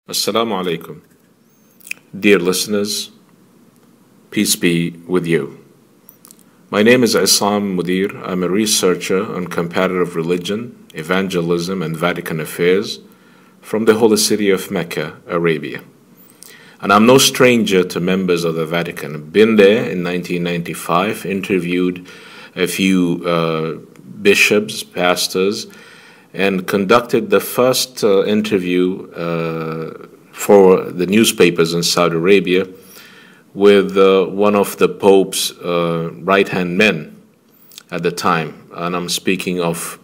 Assalamu alaikum. Dear listeners, peace be with you. My name is Isam Mudir. I'm a researcher on comparative religion, evangelism, and Vatican affairs from the holy city of Mecca, Arabia. And I'm no stranger to members of the Vatican. I've been there in 1995, interviewed a few bishops, pastors, and conducted the first interview for the newspapers in Saudi Arabia with one of the Pope's right-hand men at the time. And I'm speaking of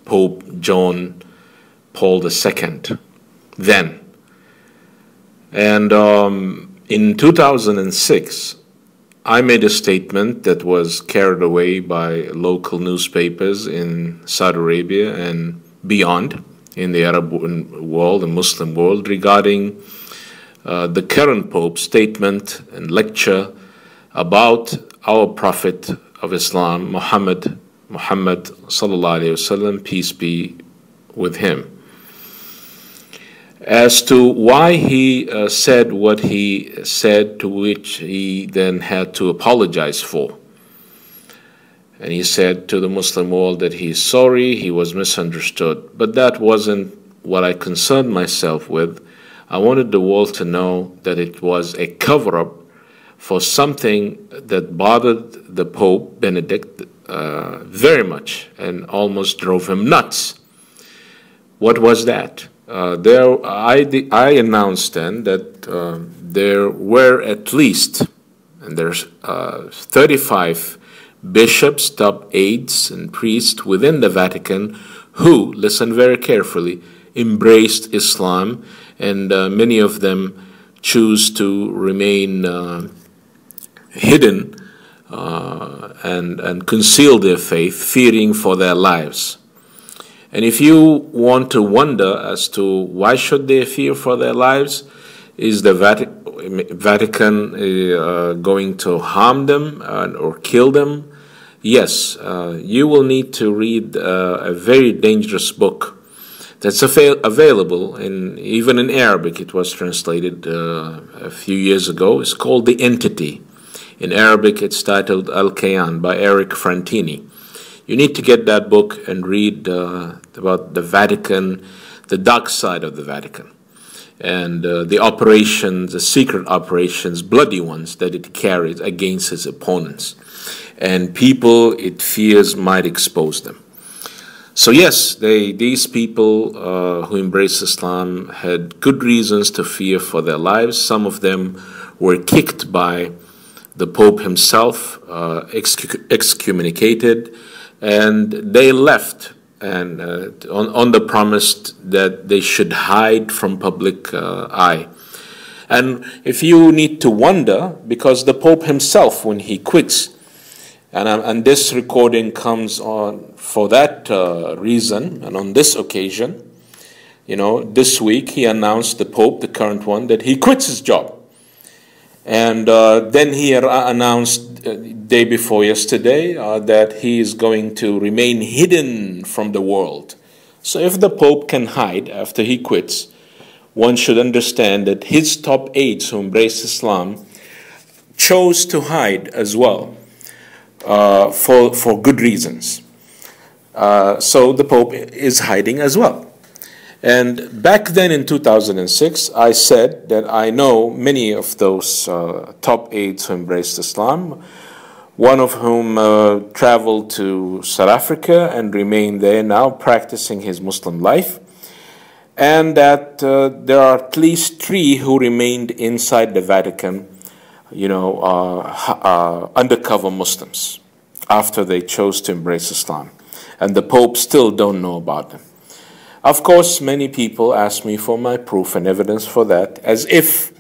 Pope John Paul II then. And in 2006, I made a statement that was carried away by local newspapers in Saudi Arabia and beyond in the Arab world and Muslim world regarding the current Pope's statement and lecture about our Prophet of Islam, Muhammad sallallahu alaihi wasallam, peace be with him, as to why he said what he said, to which he then had to apologize for. And he said to the Muslim world that he's sorry, he was misunderstood. But that wasn't what I concerned myself with. I wanted the world to know that it was a cover-up for something that bothered the Pope Benedict very much and almost drove him nuts. What was that? I announced then that there were at least, and there's 35 bishops, top aides, and priests within the Vatican who, listen very carefully, embraced Islam, and many of them choose to remain hidden and conceal their faith, fearing for their lives. And if you want to wonder as to why should they fear for their lives, is the Vatican going to harm them or kill them? Yes, you will need to read a very dangerous book that's available, even in Arabic. It was translated a few years ago. It's called The Entity. In Arabic, it's titled Al-Kayan by Eric Frantini. You need to get that book and read about the Vatican, the dark side of the Vatican, and the operations, the secret operations, bloody ones, that it carries against its opponents. And people it fears might expose them. So yes, these people who embrace Islam had good reasons to fear for their lives. Some of them were kicked by the Pope himself, excommunicated, and they left and on the promise that they should hide from public eye. And if you need to wonder, because the Pope himself, when he quits, and this recording comes on for that reason, and on this occasion, you know, this week he announced, the Pope, the current one, that he quits his job. And then he announced day before yesterday that he is going to remain hidden from the world. So if the Pope can hide after he quits, one should understand that his top aides who embrace Islam chose to hide as well for good reasons. So the Pope is hiding as well. And back then in 2006, I said that I know many of those top aides who embraced Islam, one of whom traveled to South Africa and remained there now practicing his Muslim life, and that there are at least 3 who remained inside the Vatican, you know, undercover Muslims after they chose to embrace Islam. And the Pope still don't know about them. Of course, many people ask me for my proof and evidence for that, as if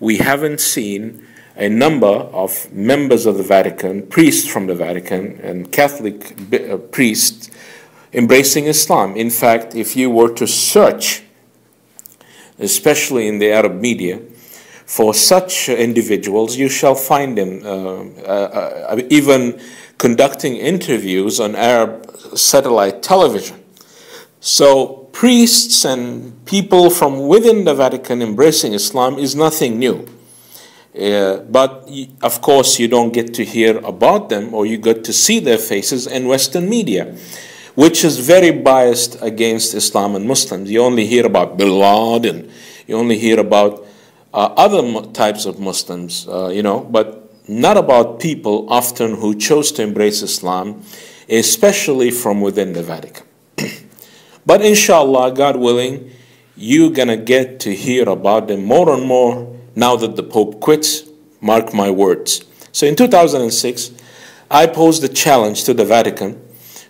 we haven't seen a number of members of the Vatican, priests from the Vatican, and Catholic priests embracing Islam. In fact, if you were to search, especially in the Arab media, for such individuals, you shall find them even conducting interviews on Arab satellite television. So priests and people from within the Vatican embracing Islam is nothing new. But of course you don't get to hear about them, or you get to see their faces in Western media, which is very biased against Islam and Muslims. You only hear about Bin Laden, you only hear about other types of Muslims, but not about people often who chose to embrace Islam, especially from within the Vatican. But inshallah, God willing, you're going to get to hear about them more and more now that the Pope quits. Mark my words. So in 2006, I posed a challenge to the Vatican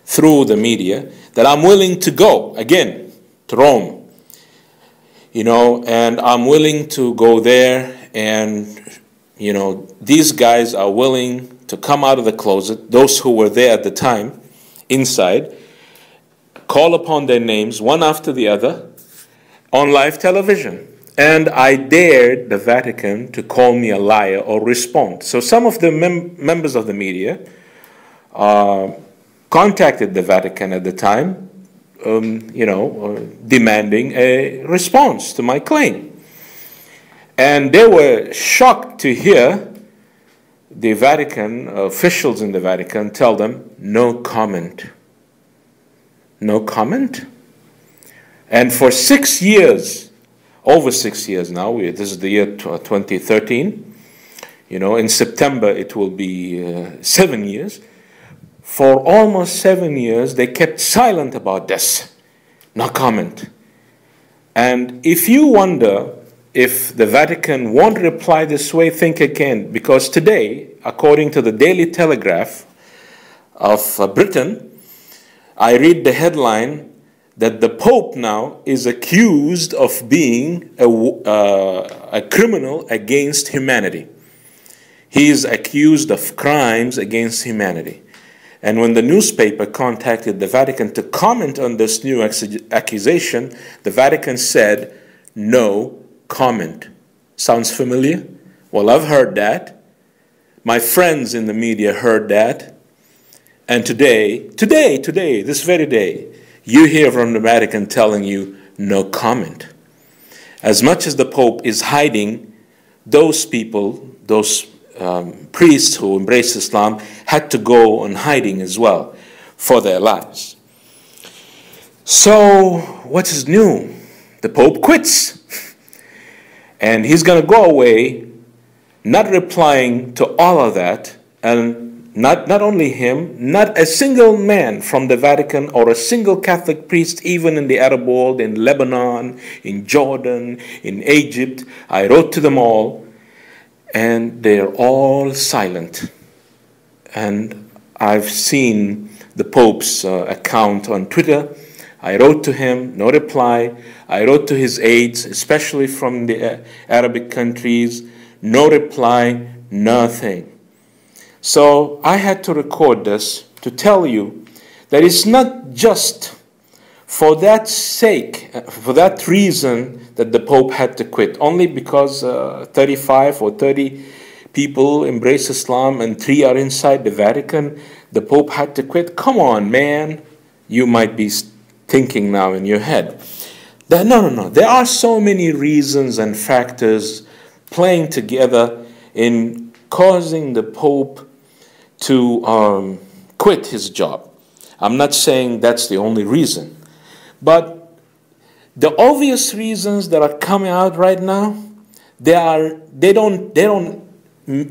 through the media that I'm willing to go again to Rome, and I'm willing to go there, and these guys are willing to come out of the closet, those who were there at the time, inside, call upon their names one after the other on live television. And I dared the Vatican to call me a liar or respond. So some of the members of the media contacted the Vatican at the time, demanding a response to my claim. And they were shocked to hear the Vatican, officials in the Vatican, tell them, no comment. No comment? And for 6 years, over 6 years now, this is the year 2013, in September it will be 7 years. For almost 7 years, they kept silent about this. No comment. And if you wonder if the Vatican won't reply this way, think again. Because today, according to the Daily Telegraph of Britain, I read the headline that the Pope now is accused of being a criminal against humanity. He is accused of crimes against humanity. And when the newspaper contacted the Vatican to comment on this new accusation, the Vatican said, no comment. Sounds familiar? Well, I've heard that. My friends in the media heard that. And today, this very day, you hear from the Vatican telling you, no comment. As much as the Pope is hiding, those people, those priests who embraced Islam, had to go on hiding as well for their lives. So, what is new? The Pope quits. And he's going to go away, not replying to all of that, and not only him, not a single man from the Vatican or a single Catholic priest, even in the Arab world, in Lebanon, in Jordan, in Egypt. I wrote to them all, and they're all silent. And I've seen the Pope's account on Twitter. I wrote to him, no reply. I wrote to his aides, especially from the Arabic countries, no reply, nothing. So I had to record this to tell you that it's not just for that sake, for that reason that the Pope had to quit, only because 35 or 30 people embrace Islam and 3 are inside the Vatican, the Pope had to quit. Come on, man. You might be thinking now in your head that no. There are so many reasons and factors playing together in causing the Pope to quit his job. I'm not saying that's the only reason, but the obvious reasons that are coming out right now, they don't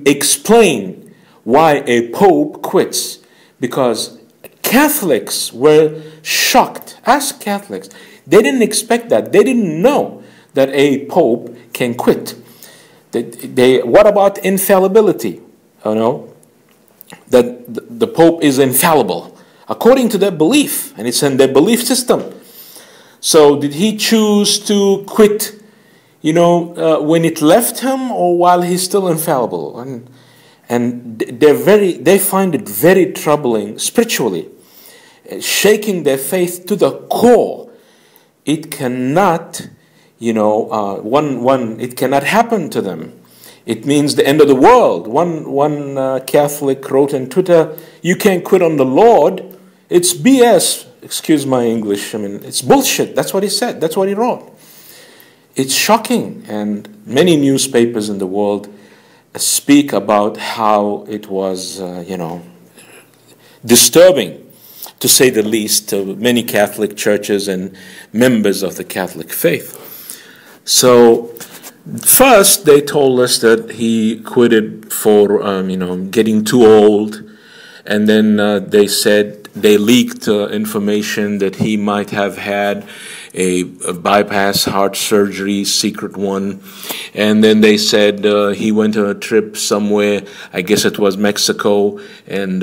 explain why a Pope quits, because Catholics were shocked. Ask Catholics. They didn't expect that. They didn't know that a Pope can quit. What about infallibility? That the Pope is infallible, according to their belief, and it's in their belief system. So did he choose to quit, when it left him, or while he's still infallible? And they find it very troubling spiritually, shaking their faith to the core. It cannot, it cannot happen to them. It means the end of the world. One Catholic wrote on Twitter, you can't quit on the Lord. It's BS. excuse my English, I mean, it's bullshit. That's what he said. That's what he wrote. It's shocking. And many newspapers in the world speak about how it was, disturbing, to say the least, to many Catholic churches and members of the Catholic faith. So, first, they told us that he quitted for, getting too old. And then they said they leaked information that he might have had a bypass heart surgery, secret one. And then they said he went on a trip somewhere, I guess it was Mexico, and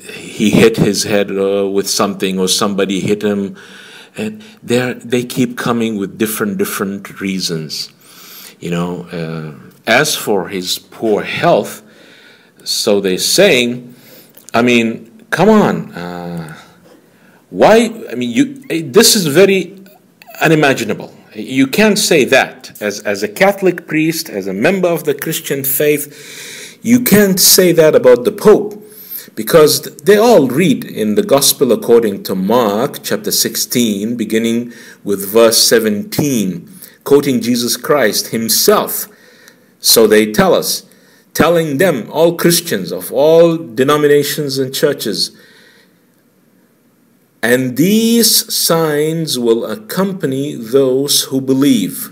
he hit his head with something, or somebody hit him. And they keep coming with different reasons. As for his poor health, so they're saying, I mean, come on. Why? I mean, this is very unimaginable. You can't say that. As a Catholic priest, as a member of the Christian faith, you can't say that about the Pope. Because they all read in the Gospel according to Mark, chapter 16, beginning with verse 17, quoting Jesus Christ himself. So they tell us, telling them, all Christians of all denominations and churches, and these signs will accompany those who believe.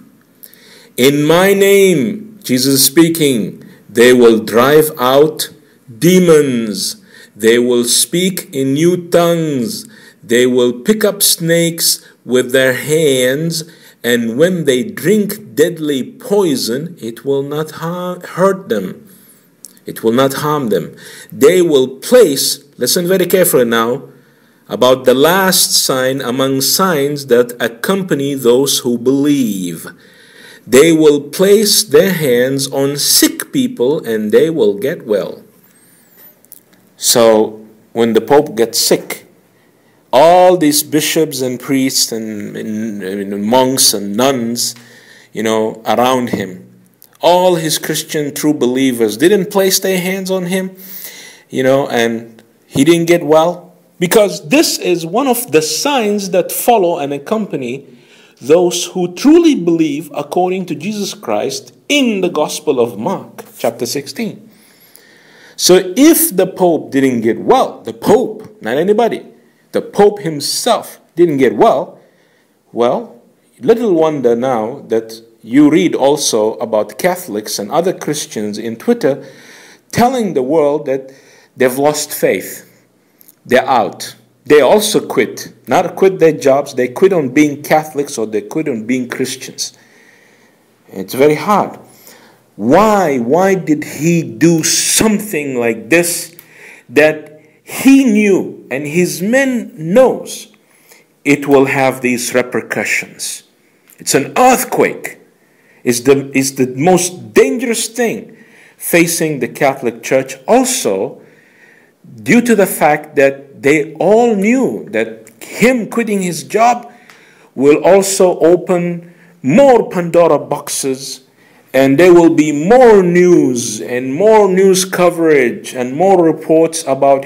In my name, Jesus is speaking, they will drive out demons. They will speak in new tongues. They will pick up snakes with their hands. And when they drink deadly poison, it will not hurt them. It will not harm them. They will place, listen very carefully now, about the last sign among signs that accompany those who believe. They will place their hands on sick people and they will get well. So when the Pope gets sick, all these bishops and priests and monks and nuns, around him, all his Christian true believers didn't place their hands on him, and he didn't get well. Because this is one of the signs that follow and accompany those who truly believe according to Jesus Christ in the Gospel of Mark, chapter 16. So if the Pope didn't get well, the Pope, not anybody, the Pope himself didn't get well, little wonder now that you read also about Catholics and other Christians in Twitter telling the world that they've lost faith. They're out. They also quit. Not quit their jobs, they quit on being Catholics or they quit on being Christians. It's very hard. Why? Why did he do something like this that he knew and his men knows it will have these repercussions? It's an earthquake. It's the most dangerous thing facing the Catholic Church, also due to the fact that they all knew that him quitting his job will also open more Pandora boxes, and there will be more news and more news coverage and more reports about